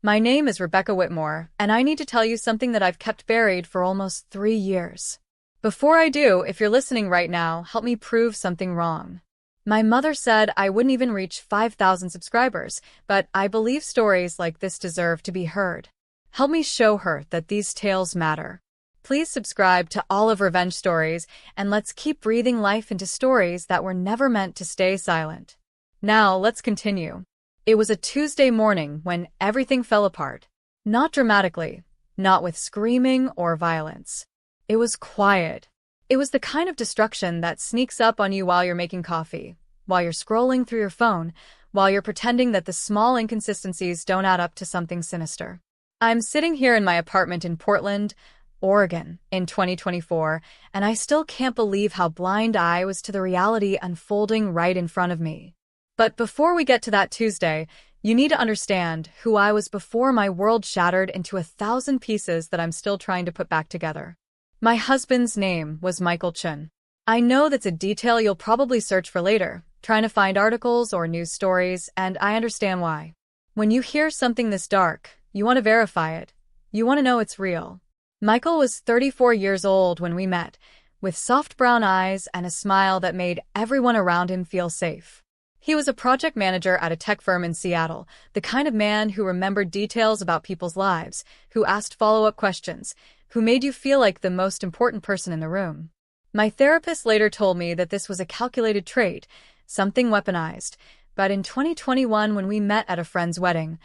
My name is Rebecca Whitmore, and I need to tell you something that I've kept buried for almost 3 years. Before I do, if you're listening right now, help me prove something wrong. My mother said I wouldn't even reach 5,000 subscribers, but I believe stories like this deserve to be heard. Help me show her that these tales matter. Please subscribe to Olive Revenge Stories, and let's keep breathing life into stories that were never meant to stay silent. Now, let's continue. It was a Tuesday morning when everything fell apart. Not dramatically, not with screaming or violence. It was quiet. It was the kind of destruction that sneaks up on you while you're making coffee, while you're scrolling through your phone, while you're pretending that the small inconsistencies don't add up to something sinister. I'm sitting here in my apartment in Portland, Oregon, in 2024, and I still can't believe how blind I was to the reality unfolding right in front of me. But before we get to that Tuesday, you need to understand who I was before my world shattered into 1,000 pieces that I'm still trying to put back together. My husband's name was Michael Chun. I know that's a detail you'll probably search for later, trying to find articles or news stories, and I understand why. When you hear something this dark, you want to verify it. You want to know it's real. Michael was 34 years old when we met, with soft brown eyes and a smile that made everyone around him feel safe. He was a project manager at a tech firm in Seattle, the kind of man who remembered details about people's lives, who asked follow-up questions, who made you feel like the most important person in the room. My therapist later told me that this was a calculated trait, something weaponized, but in 2021 when we met at a friend's wedding,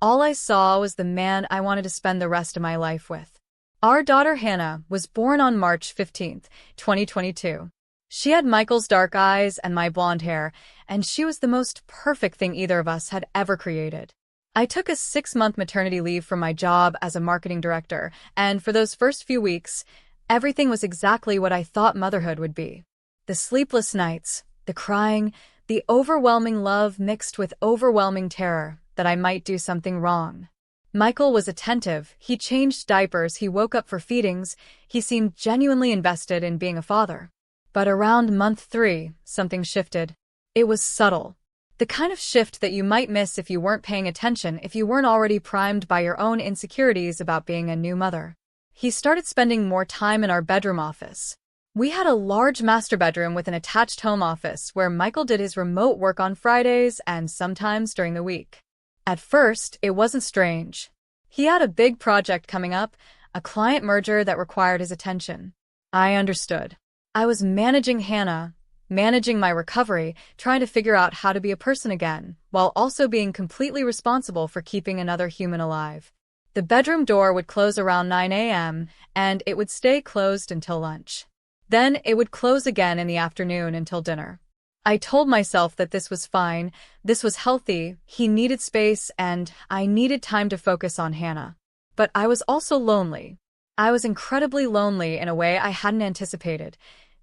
all I saw was the man I wanted to spend the rest of my life with. Our daughter Hannah was born on March 15th, 2022. She had Michael's dark eyes and my blonde hair, and she was the most perfect thing either of us had ever created. I took a 6-month maternity leave from my job as a marketing director, and for those first few weeks, everything was exactly what I thought motherhood would be. The sleepless nights, the crying, the overwhelming love mixed with overwhelming terror that I might do something wrong. Michael was attentive, he changed diapers, he woke up for feedings, he seemed genuinely invested in being a father. But around month 3, something shifted. It was subtle. The kind of shift that you might miss if you weren't paying attention, if you weren't already primed by your own insecurities about being a new mother. He started spending more time in our bedroom office. We had a large master bedroom with an attached home office where Michael did his remote work on Fridays and sometimes during the week. At first, it wasn't strange. He had a big project coming up, a client merger that required his attention. I understood. I was managing Hannah, managing my recovery, trying to figure out how to be a person again, while also being completely responsible for keeping another human alive. The bedroom door would close around 9 a.m., and it would stay closed until lunch. Then it would close again in the afternoon until dinner. I told myself that this was fine, this was healthy, he needed space, and I needed time to focus on Hannah. But I was also lonely. I was incredibly lonely in a way I hadn't anticipated.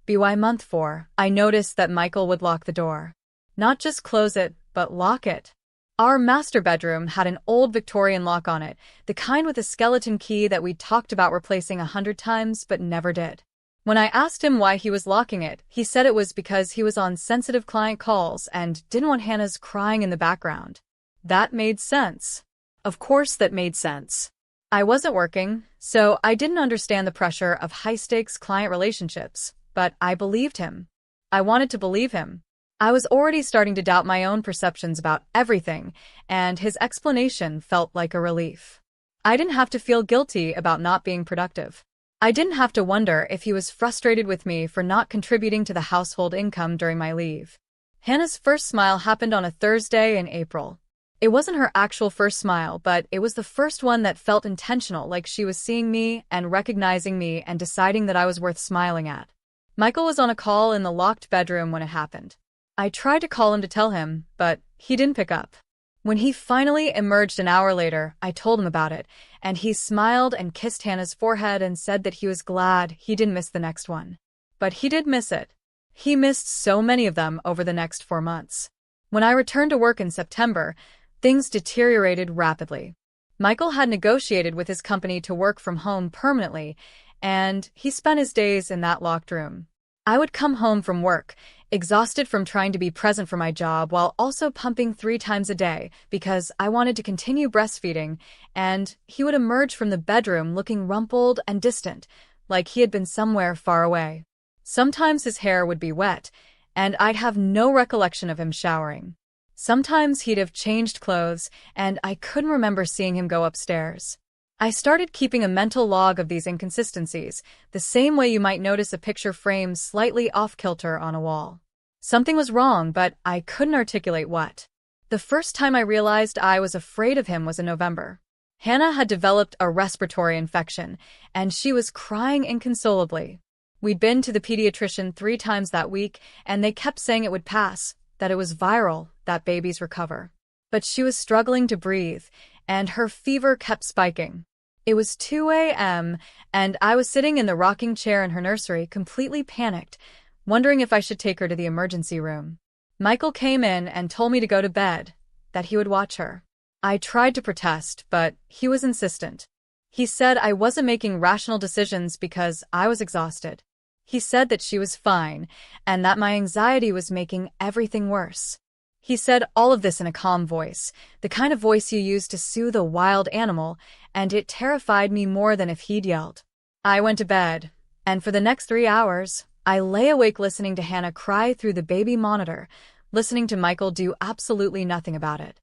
By month 4, I noticed that Michael would lock the door. Not just close it, but lock it. Our master bedroom had an old Victorian lock on it, the kind with a skeleton key that we'd talked about replacing 100 times but never did. When I asked him why he was locking it, he said it was because he was on sensitive client calls and didn't want Hannah's crying in the background. That made sense. Of course that made sense. I wasn't working, so I didn't understand the pressure of high-stakes client relationships. But I believed him. I wanted to believe him. I was already starting to doubt my own perceptions about everything, and his explanation felt like a relief. I didn't have to feel guilty about not being productive. I didn't have to wonder if he was frustrated with me for not contributing to the household income during my leave. Hannah's first smile happened on a Thursday in April. It wasn't her actual first smile, but it was the first one that felt intentional, like she was seeing me and recognizing me and deciding that I was worth smiling at. Michael was on a call in the locked bedroom when it happened. I tried to call him to tell him, but he didn't pick up. When he finally emerged an hour later, I told him about it, and he smiled and kissed Hannah's forehead and said that he was glad he didn't miss the next one. But he did miss it. He missed so many of them over the next 4 months. When I returned to work in September, things deteriorated rapidly. Michael had negotiated with his company to work from home permanently, and he spent his days in that locked room. I would come home from work, exhausted from trying to be present for my job while also pumping 3 times a day because I wanted to continue breastfeeding, and he would emerge from the bedroom looking rumpled and distant, like he had been somewhere far away. Sometimes his hair would be wet, and I'd have no recollection of him showering. Sometimes he'd have changed clothes, and I couldn't remember seeing him go upstairs. I started keeping a mental log of these inconsistencies, the same way you might notice a picture frame slightly off-kilter on a wall. Something was wrong, but I couldn't articulate what. The first time I realized I was afraid of him was in November. Hannah had developed a respiratory infection, and she was crying inconsolably. We'd been to the pediatrician 3 times that week, and they kept saying it would pass, that it was viral, that babies recover. But she was struggling to breathe, and her fever kept spiking. It was 2 a.m., and I was sitting in the rocking chair in her nursery, completely panicked, wondering if I should take her to the emergency room. Michael came in and told me to go to bed, that he would watch her. I tried to protest, but he was insistent. He said I wasn't making rational decisions because I was exhausted. He said that she was fine, and that my anxiety was making everything worse. He said all of this in a calm voice, the kind of voice you use to soothe a wild animal, and it terrified me more than if he'd yelled. I went to bed, and for the next 3 hours, I lay awake listening to Hannah cry through the baby monitor, listening to Michael do absolutely nothing about it.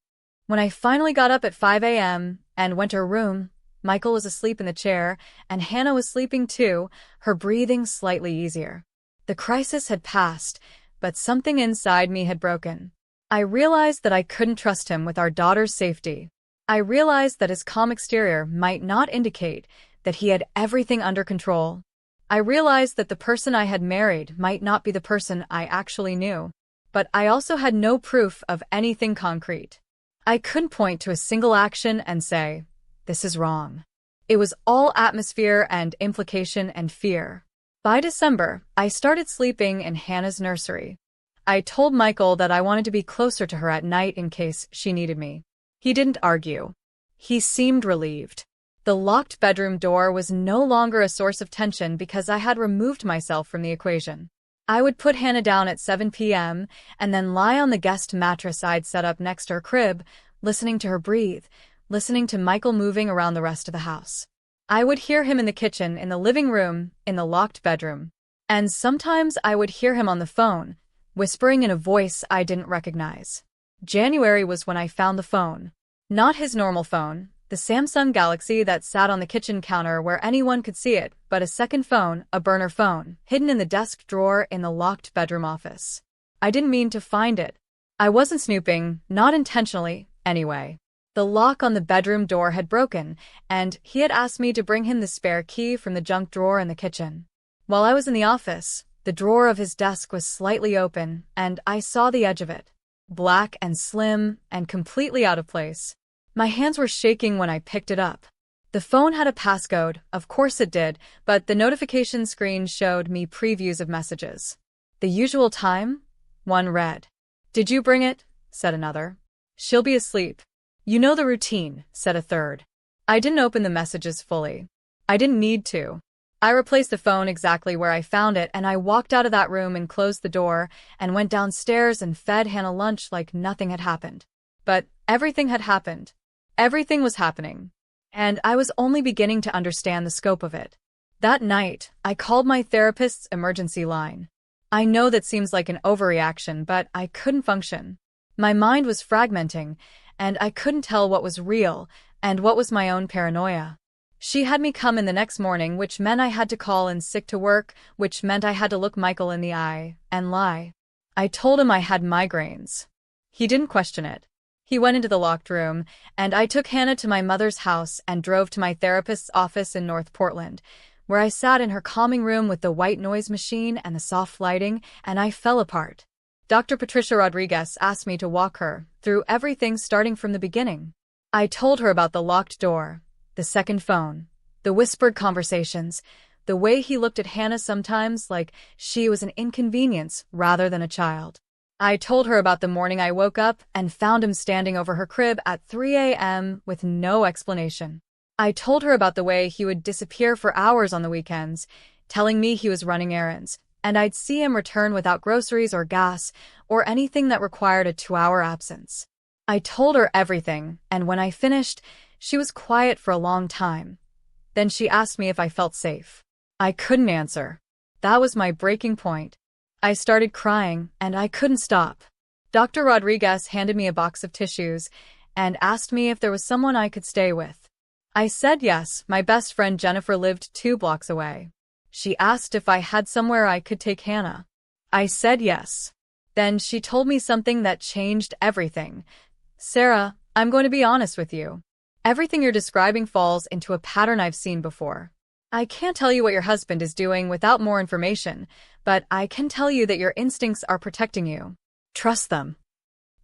When I finally got up at 5 a.m. and went to her room, Michael was asleep in the chair, and Hannah was sleeping too, her breathing slightly easier. The crisis had passed, but something inside me had broken. I realized that I couldn't trust him with our daughter's safety. I realized that his calm exterior might not indicate that he had everything under control. I realized that the person I had married might not be the person I actually knew. But I also had no proof of anything concrete. I couldn't point to a single action and say, "This is wrong." It was all atmosphere and implication and fear. By December, I started sleeping in Hannah's nursery. I told Michael that I wanted to be closer to her at night in case she needed me. He didn't argue. He seemed relieved. The locked bedroom door was no longer a source of tension because I had removed myself from the equation. I would put Hannah down at 7 p.m. and then lie on the guest mattress I'd set up next to her crib, listening to her breathe, listening to Michael moving around the rest of the house. I would hear him in the kitchen, in the living room, in the locked bedroom. And sometimes I would hear him on the phone, whispering in a voice I didn't recognize. January was when I found the phone. Not his normal phone, the Samsung Galaxy that sat on the kitchen counter where anyone could see it, but a second phone, a burner phone, hidden in the desk drawer in the locked bedroom office. I didn't mean to find it. I wasn't snooping, not intentionally, anyway. The lock on the bedroom door had broken, and he had asked me to bring him the spare key from the junk drawer in the kitchen. While I was in the office, the drawer of his desk was slightly open, and I saw the edge of it. Black and slim and completely out of place. My hands were shaking when I picked it up. The phone had a passcode, of course it did, but the notification screen showed me previews of messages. The usual time? One read. "Did you bring it?" said another. "She'll be asleep." "You know the routine," said a third. I didn't open the messages fully. I didn't need to. I replaced the phone exactly where I found it, and I walked out of that room and closed the door and went downstairs and fed Hannah lunch like nothing had happened. But everything had happened. Everything was happening. And I was only beginning to understand the scope of it. That night, I called my therapist's emergency line. I know that seems like an overreaction, but I couldn't function. My mind was fragmenting, and I couldn't tell what was real and what was my own paranoia. She had me come in the next morning, which meant I had to call in sick to work, which meant I had to look Michael in the eye and lie. I told him I had migraines. He didn't question it. He went into the locked room, and I took Hannah to my mother's house and drove to my therapist's office in North Portland, where I sat in her calming room with the white noise machine and the soft lighting, and I fell apart. Dr. Patricia Rodriguez asked me to walk her through everything starting from the beginning. I told her about the locked door, the second phone, the whispered conversations, the way he looked at Hannah sometimes like she was an inconvenience rather than a child. I told her about the morning I woke up and found him standing over her crib at 3 a.m. with no explanation. I told her about the way he would disappear for hours on the weekends, telling me he was running errands, and I'd see him return without groceries or gas or anything that required a 2-hour absence. I told her everything, and when I finished, she was quiet for a long time. Then she asked me if I felt safe. I couldn't answer. That was my breaking point. I started crying, and I couldn't stop. Dr. Rodriguez handed me a box of tissues and asked me if there was someone I could stay with. I said yes. My best friend Jennifer lived 2 blocks away. She asked if I had somewhere I could take Hannah. I said yes. Then she told me something that changed everything. Sarah, I'm going to be honest with you. Everything you're describing falls into a pattern I've seen before. I can't tell you what your husband is doing without more information, but I can tell you that your instincts are protecting you. Trust them.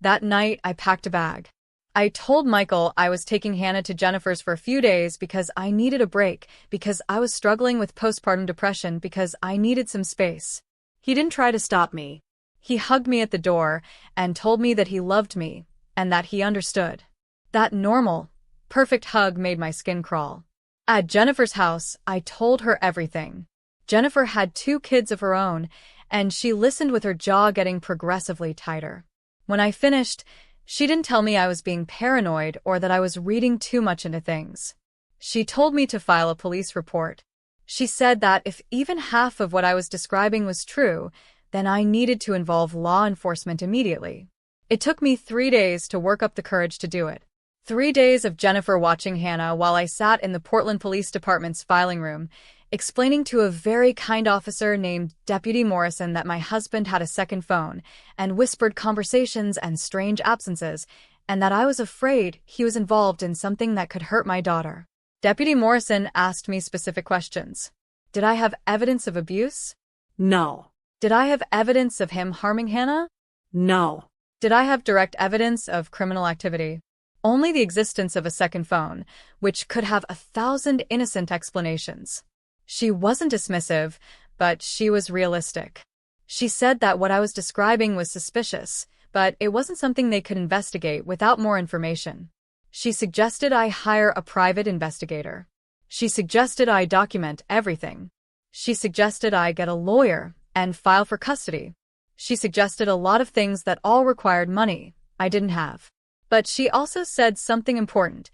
That night, I packed a bag. I told Michael I was taking Hannah to Jennifer's for a few days because I needed a break, because I was struggling with postpartum depression, because I needed some space. He didn't try to stop me. He hugged me at the door and told me that he loved me and that he understood. That normal, perfect hug made my skin crawl. At Jennifer's house, I told her everything. Jennifer had 2 kids of her own, and she listened with her jaw getting progressively tighter. When I finished, she didn't tell me I was being paranoid or that I was reading too much into things. She told me to file a police report. She said that if even half of what I was describing was true, then I needed to involve law enforcement immediately. It took me 3 days to work up the courage to do it. 3 days of Jennifer watching Hannah while I sat in the Portland Police Department's filing room, explaining to a very kind officer named Deputy Morrison that my husband had a second phone, and whispered conversations and strange absences, and that I was afraid he was involved in something that could hurt my daughter. Deputy Morrison asked me specific questions. Did I have evidence of abuse? No. Did I have evidence of him harming Hannah? No. Did I have direct evidence of criminal activity? Only the existence of a second phone, which could have 1,000 innocent explanations. She wasn't dismissive, but she was realistic. She said that what I was describing was suspicious, but it wasn't something they could investigate without more information. She suggested I hire a private investigator. She suggested I document everything. She suggested I get a lawyer and file for custody. She suggested a lot of things that all required money I didn't have. But she also said something important.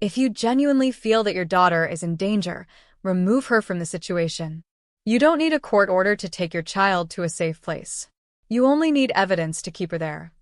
If you genuinely feel that your daughter is in danger, remove her from the situation. You don't need a court order to take your child to a safe place. You only need evidence to keep her there.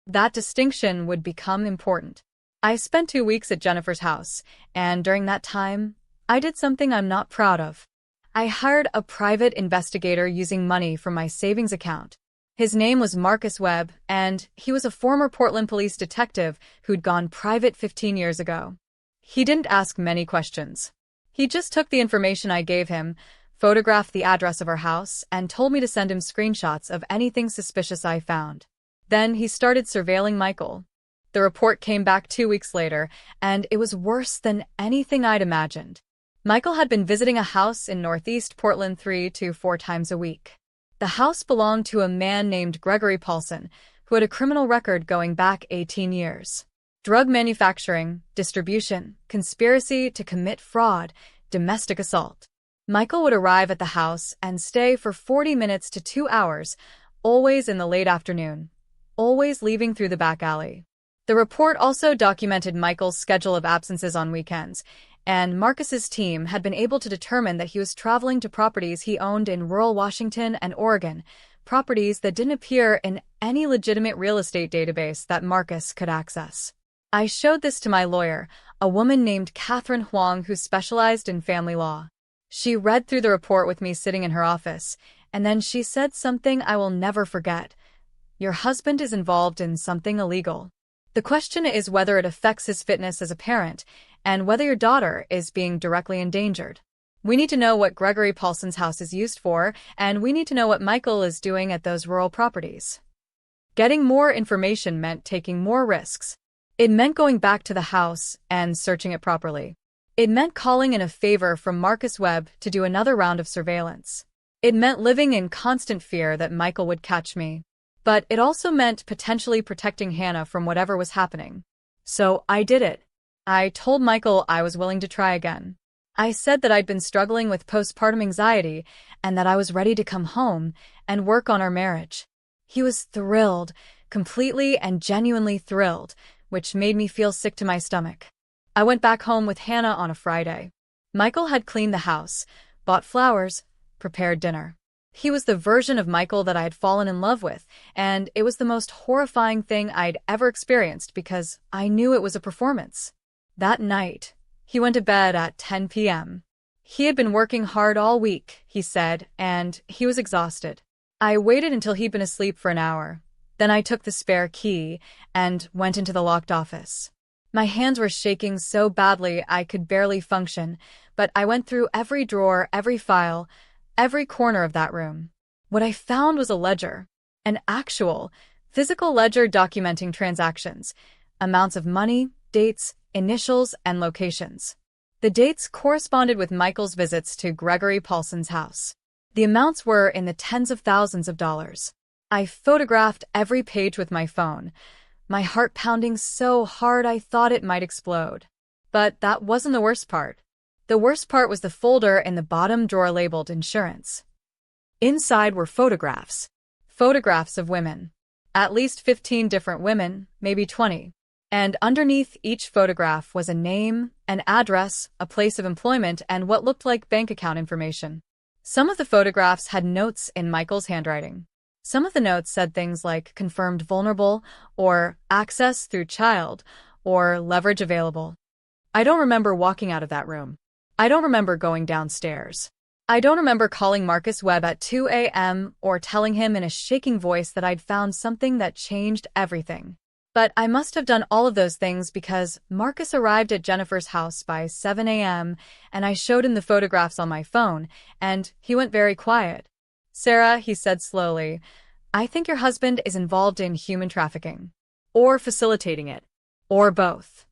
That distinction would become important. I spent 2 weeks at Jennifer's house, and during that time, I did something I'm not proud of. I hired a private investigator using money from my savings account. His name was Marcus Webb, and he was a former Portland police detective who'd gone private 15 years ago. He didn't ask many questions. He just took the information I gave him, photographed the address of our house, and told me to send him screenshots of anything suspicious I found. Then he started surveilling Michael. The report came back 2 weeks later, and it was worse than anything I'd imagined. Michael had been visiting a house in Northeast Portland 3 to 4 times a week. The house belonged to a man named Gregory Paulson, who had a criminal record going back 18 years. Drug manufacturing, distribution, conspiracy to commit fraud, domestic assault. Michael would arrive at the house and stay for 40 minutes to 2 hours, always in the late afternoon, always leaving through the back alley. The report also documented Michael's schedule of absences on weekends, and Marcus's team had been able to determine that he was traveling to properties he owned in rural Washington and Oregon, properties that didn't appear in any legitimate real estate database that Marcus could access. I showed this to my lawyer, a woman named Catherine Huang who specialized in family law. She read through the report with me sitting in her office, and then she said something I will never forget. Your husband is involved in something illegal. The question is whether it affects his fitness as a parent, and whether your daughter is being directly endangered. We need to know what Gregory Paulson's house is used for, and we need to know what Michael is doing at those rural properties. Getting more information meant taking more risks. It meant going back to the house and searching it properly. It meant calling in a favor from Marcus Webb to do another round of surveillance. It meant living in constant fear that Michael would catch me. But it also meant potentially protecting Hannah from whatever was happening. So I did it. I told Michael I was willing to try again. I said that I'd been struggling with postpartum anxiety and that I was ready to come home and work on our marriage. He was thrilled, completely and genuinely thrilled, which made me feel sick to my stomach. I went back home with Hannah on a Friday. Michael had cleaned the house, bought flowers, prepared dinner. He was the version of Michael that I had fallen in love with, and it was the most horrifying thing I'd ever experienced because I knew it was a performance. That night, he went to bed at 10 p.m. He had been working hard all week, he said, and he was exhausted. I waited until he'd been asleep for an hour. Then I took the spare key and went into the locked office. My hands were shaking so badly I could barely function, but I went through every drawer, every file, every corner of that room. What I found was a ledger, an actual, physical ledger documenting transactions, amounts of money, dates, initials, and locations. The dates corresponded with Michael's visits to Gregory Paulson's house. The amounts were in the tens of thousands of dollars. I photographed every page with my phone, my heart pounding so hard I thought it might explode. But that wasn't the worst part. The worst part was the folder in the bottom drawer labeled insurance. Inside were photographs. Photographs of women. At least 15 different women, maybe 20. And underneath each photograph was a name, an address, a place of employment, and what looked like bank account information. Some of the photographs had notes in Michael's handwriting. Some of the notes said things like confirmed vulnerable, or access through child, or leverage available. I don't remember walking out of that room. I don't remember going downstairs. I don't remember calling Marcus Webb at 2 a.m. or telling him in a shaking voice that I'd found something that changed everything. But I must have done all of those things because Marcus arrived at Jennifer's house by 7 a.m. and I showed him the photographs on my phone, and he went very quiet. "Sarah," he said slowly, "I think your husband is involved in human trafficking. Or facilitating it. Or both."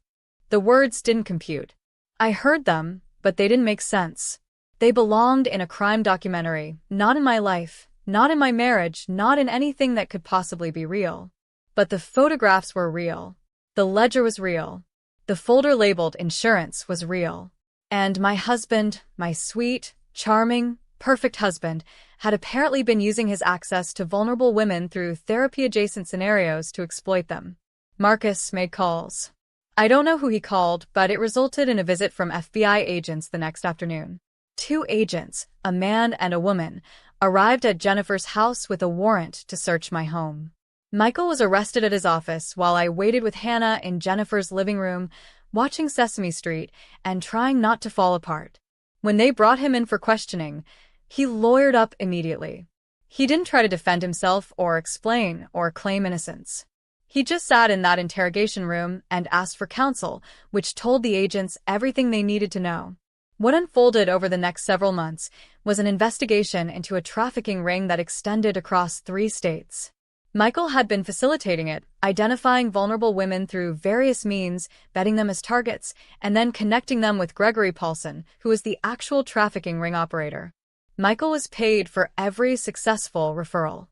The words didn't compute. I heard them, but they didn't make sense. They belonged in a crime documentary, not in my life, not in my marriage, not in anything that could possibly be real. But the photographs were real. The ledger was real. The folder labeled insurance was real. And my husband, my sweet, charming, perfect husband, had apparently been using his access to vulnerable women through therapy-adjacent scenarios to exploit them. Marcus made calls. I don't know who he called, but it resulted in a visit from FBI agents the next afternoon. 2 agents, a man and a woman, arrived at Jennifer's house with a warrant to search my home. Michael was arrested at his office while I waited with Hannah in Jennifer's living room, watching Sesame Street and trying not to fall apart. When they brought him in for questioning, he lawyered up immediately. He didn't try to defend himself or explain or claim innocence. He just sat in that interrogation room and asked for counsel, which told the agents everything they needed to know. What unfolded over the next several months was an investigation into a trafficking ring that extended across 3 states. Michael had been facilitating it, identifying vulnerable women through various means, betting them as targets, and then connecting them with Gregory Paulson, who was the actual trafficking ring operator. Michael was paid for every successful referral.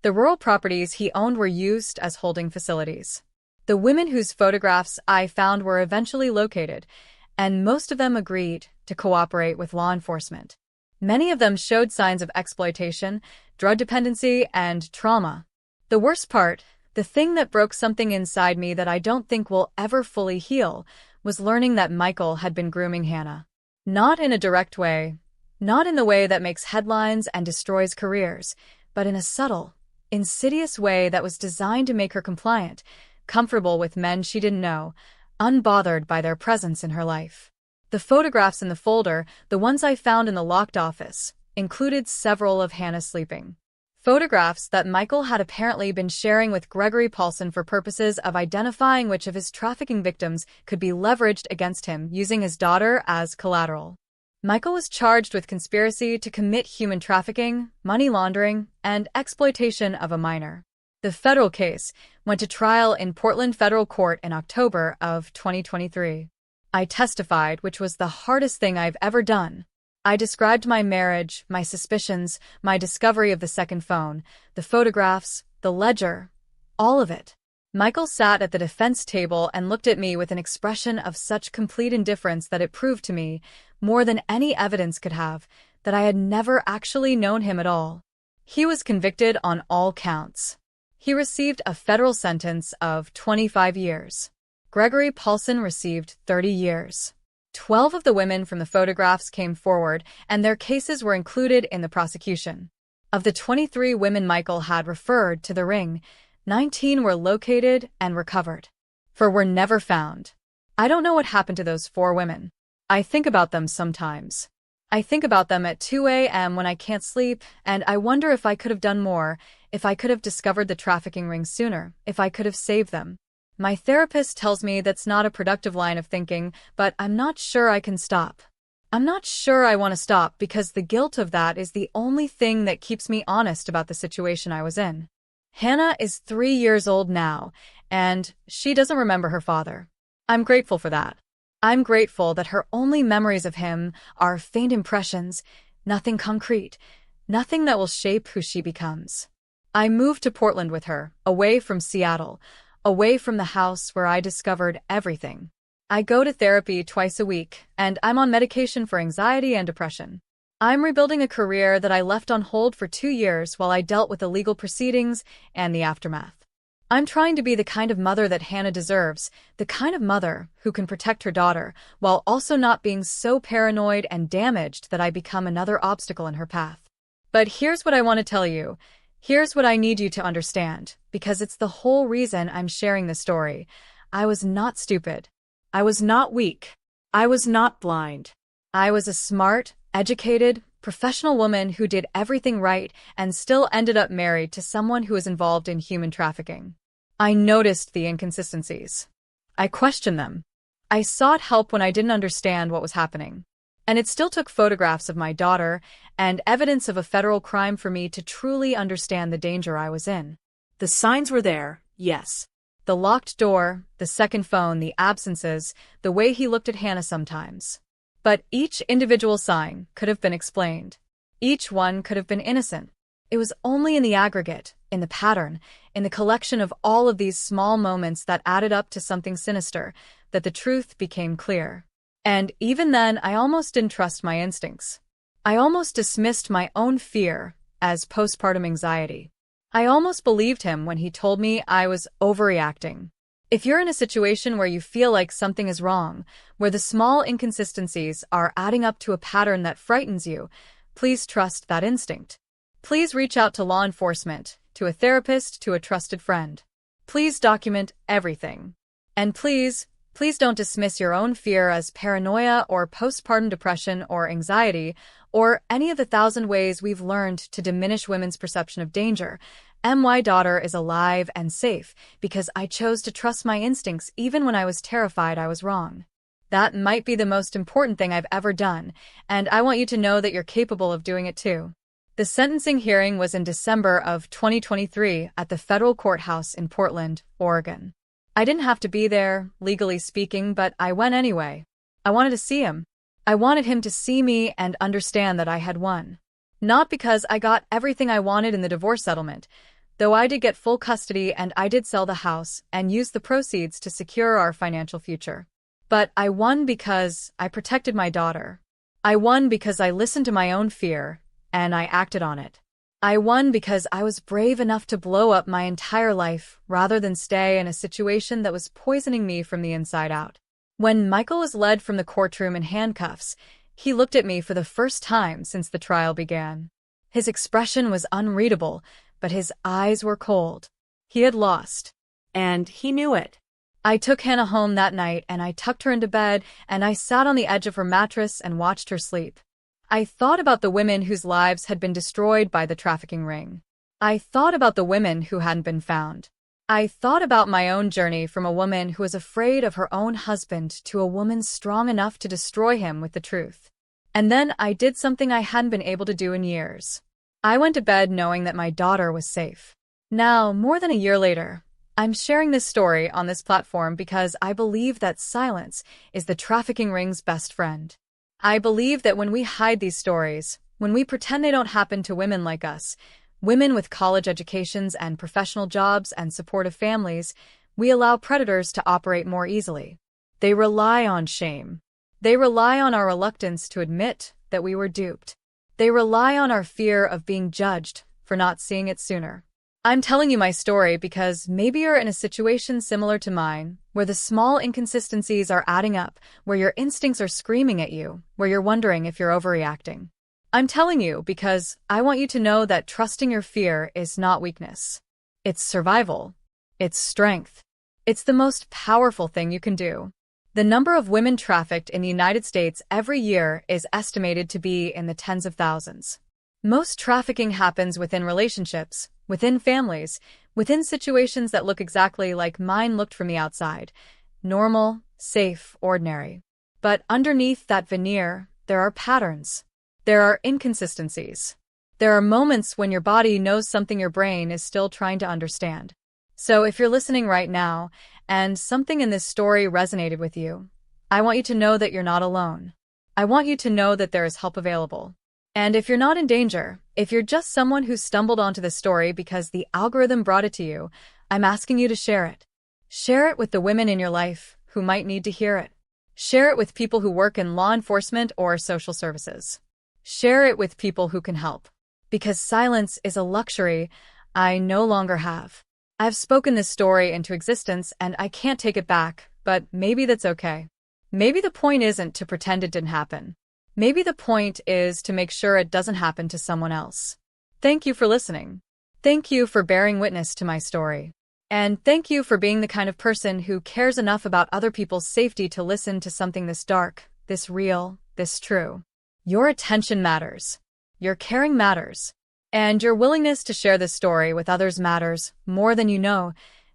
The rural properties he owned were used as holding facilities. The women whose photographs I found were eventually located, and most of them agreed to cooperate with law enforcement. Many of them showed signs of exploitation, drug dependency, and trauma. The worst part, the thing that broke something inside me that I don't think will ever fully heal, was learning that Michael had been grooming Hannah. Not in a direct way, not in the way that makes headlines and destroys careers, but in a subtle, insidious way that was designed to make her compliant, comfortable with men she didn't know, unbothered by their presence in her life. The photographs in the folder, the ones I found in the locked office, included several of Hannah sleeping. Photographs that Michael had apparently been sharing with Gregory Paulson for purposes of identifying which of his trafficking victims could be leveraged against him, using his daughter as collateral. Michael was charged with conspiracy to commit human trafficking, money laundering, and exploitation of a minor. The federal case went to trial in Portland Federal Court in October of 2023. I testified, which was the hardest thing I've ever done. I described my marriage, my suspicions, my discovery of the second phone, the photographs, the ledger, all of it. Michael sat at the defense table and looked at me with an expression of such complete indifference that it proved to me, more than any evidence could have, that I had never actually known him at all. He was convicted on all counts. He received a federal sentence of 25 years. Gregory Paulson received 30 years. 12 of the women from the photographs came forward, and their cases were included in the prosecution. Of the 23 women Michael had referred to the ring, 19 were located and recovered. 4 were never found. I don't know what happened to those 4 women. I think about them sometimes. I think about them at 2 a.m. when I can't sleep, and I wonder if I could have done more, if I could have discovered the trafficking ring sooner, if I could have saved them. My therapist tells me that's not a productive line of thinking, but I'm not sure I can stop. I'm not sure I want to stop because the guilt of that is the only thing that keeps me honest about the situation I was in. Hannah is 3 years old now, and she doesn't remember her father. I'm grateful for that. I'm grateful that her only memories of him are faint impressions, nothing concrete, nothing that will shape who she becomes. I moved to Portland with her, away from Seattle, away from the house where I discovered everything. I go to therapy twice a week, and I'm on medication for anxiety and depression. I'm rebuilding a career that I left on hold for 2 years while I dealt with the legal proceedings and the aftermath. I'm trying to be the kind of mother that Hannah deserves, the kind of mother who can protect her daughter, while also not being so paranoid and damaged that I become another obstacle in her path. But here's what I want to tell you. Here's what I need you to understand, because it's the whole reason I'm sharing this story. I was not stupid. I was not weak. I was not blind. I was a smart, educated, professional woman who did everything right and still ended up married to someone who was involved in human trafficking. I noticed the inconsistencies. I questioned them. I sought help when I didn't understand what was happening. And it still took photographs of my daughter and evidence of a federal crime for me to truly understand the danger I was in. The signs were there, yes. The locked door, the second phone, the absences, the way he looked at Hannah sometimes. But each individual sign could have been explained. Each one could have been innocent. It was only in the aggregate, in the pattern, in the collection of all of these small moments that added up to something sinister, that the truth became clear. And even then, I almost didn't trust my instincts. I almost dismissed my own fear as postpartum anxiety. I almost believed him when he told me I was overreacting. If you're in a situation where you feel like something is wrong, where the small inconsistencies are adding up to a pattern that frightens you, please trust that instinct. Please reach out to law enforcement, to a therapist, to a trusted friend. Please document everything. And please don't dismiss your own fear as paranoia or postpartum depression or anxiety or any of the 1,000 ways we've learned to diminish women's perception of danger. My daughter is alive and safe because I chose to trust my instincts even when I was terrified I was wrong. That might be the most important thing I've ever done, and I want you to know that you're capable of doing it too. The sentencing hearing was in December of 2023 at the federal courthouse in Portland, Oregon. I didn't have to be there, legally speaking, but I went anyway. I wanted to see him. I wanted him to see me and understand that I had won. Not because I got everything I wanted in the divorce settlement, though I did get full custody and I did sell the house and use the proceeds to secure our financial future. But I won because I protected my daughter. I won because I listened to my own fear and I acted on it. I won because I was brave enough to blow up my entire life rather than stay in a situation that was poisoning me from the inside out. When Michael was led from the courtroom in handcuffs, he looked at me for the first time since the trial began. His expression was unreadable, but his eyes were cold. He had lost, and he knew it. I took Hannah home that night and I tucked her into bed and I sat on the edge of her mattress and watched her sleep. I thought about the women whose lives had been destroyed by the trafficking ring. I thought about the women who hadn't been found. I thought about my own journey from a woman who was afraid of her own husband to a woman strong enough to destroy him with the truth. And then I did something I hadn't been able to do in years. I went to bed knowing that my daughter was safe. Now, more than a year later, I'm sharing this story on this platform because I believe that silence is the trafficking ring's best friend. I believe that when we hide these stories, when we pretend they don't happen to women like us, women with college educations and professional jobs and supportive families, we allow predators to operate more easily. They rely on shame. They rely on our reluctance to admit that we were duped. They rely on our fear of being judged for not seeing it sooner. I'm telling you my story because maybe you're in a situation similar to mine, where the small inconsistencies are adding up, where your instincts are screaming at you, where you're wondering if you're overreacting. I'm telling you because I want you to know that trusting your fear is not weakness. It's survival. It's strength. It's the most powerful thing you can do. The number of women trafficked in the United States every year is estimated to be in the tens of thousands. Most trafficking happens within relationships, within families, within situations that look exactly like mine looked from the outside. Normal, safe, ordinary. But underneath that veneer, there are patterns. There are inconsistencies. There are moments when your body knows something your brain is still trying to understand. So if you're listening right now, and something in this story resonated with you, I want you to know that you're not alone. I want you to know that there is help available. And if you're not in danger, if you're just someone who stumbled onto this story because the algorithm brought it to you, I'm asking you to share it. Share it with the women in your life who might need to hear it. Share it with people who work in law enforcement or social services. Share it with people who can help. Because silence is a luxury I no longer have. I've spoken this story into existence and I can't take it back, but maybe that's okay. Maybe the point isn't to pretend it didn't happen. Maybe the point is to make sure it doesn't happen to someone else. Thank you for listening. Thank you for bearing witness to my story. And thank you for being the kind of person who cares enough about other people's safety to listen to something this dark, this real, this true. Your attention matters. Your caring matters. And your willingness to share this story with others matters more than you know.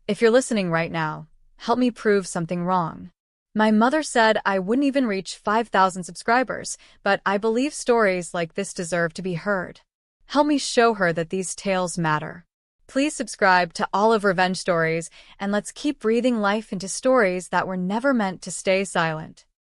If you're listening right now, help me prove something wrong. My mother said I wouldn't even reach 5,000 subscribers, but I believe stories like this deserve to be heard. Help me show her that these tales matter. Please subscribe to Olive Revenge Stories, and let's keep breathing life into stories that were never meant to stay silent.